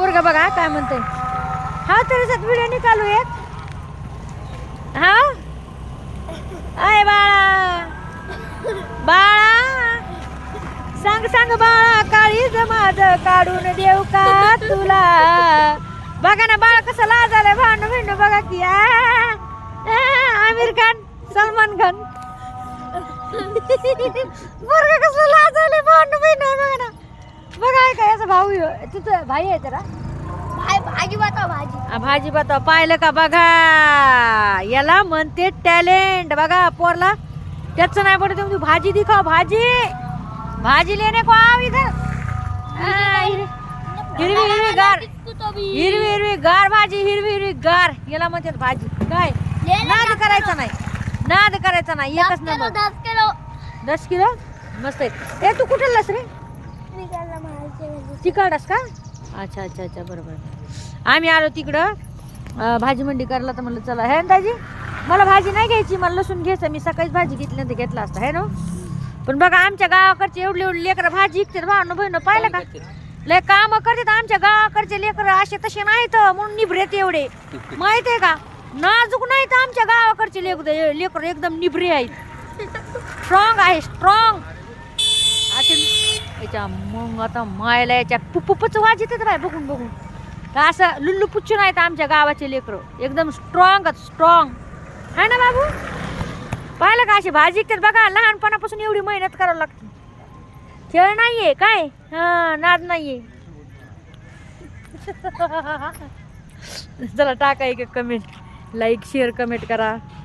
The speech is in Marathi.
पोरगा बघा काय म्हणते. हा तरी व्हिडिओ निकालू एक. हा आय बाळा बाळा सांग सांग बाळा काळीज माझं काढून देऊ का तुला. बघा ना बाळा कसं लाजालंय भांडण भिंड बघा की आमिर खान सलमान खान पोरगा कसं लाजालंय भांडण भिंड बघा ना. बघा काय याचा भाऊ तुझं भाई आहे जरा भाजी बताव भाजी भाजी बताव पाहिलं का बघा. याला म्हणते टॅलेंट. बघा पोरला त्याच नाही पडत तुम्ही भाजी दिखाव भाजी भाजी लेने को आओ इधर. हिरवी हिरवी गार हिरवी हिरवी गार भाजी हिरवी हिरवी गार याला म्हणतात भाजी. काय नाद करायचा नाही नाद करायचा नाही. एकच नंबर 10 किलो मस्त आहे. ए तू कुठे लस रे तिकडस का. अच्छा अच्छा अच्छा बरोबर. आम्ही आलो तिकडं भाजी मंडी करायला तर म्हणलं चला हे दाजी मला भाजी नाही घ्यायची मला लसूण घ्यायचं. मी सकाळीच भाजी घेतली तर घेतला असता है ना. पण बघा आमच्या गावाकडचे एवढे एवढे लेकरं भाजी विकतात भावनं बहिणं पाहिलं का. लय काम करतात आमच्या गावाकडचे लेकरं असे तसे नाहीत म्हणून निभरेत एवढे माहित आहे का. नाजूक नाहीत आमच्या गावाकडचे लेकरं एकदम निभरे आहेत. स्ट्रॉंग आहे स्ट्रॉंग असे. याच्या मग आता मायला याच्या पुप्पच वाज येते बाय बघून बघून. असं लुल्लू पुच्चू नाहीत आमच्या गावाचे लेकरं एकदम स्ट्रॉंग स्ट्रॉंग है ना बाबू. पाहिलं का अशी भाजी विकतात बघा. लहानपणापासून एवढी मेहनत करावं लागते. खेळ नाहीये काय हा नाद नाहीये. चला टाका एक कमेंट लाईक शेअर कमेंट करा.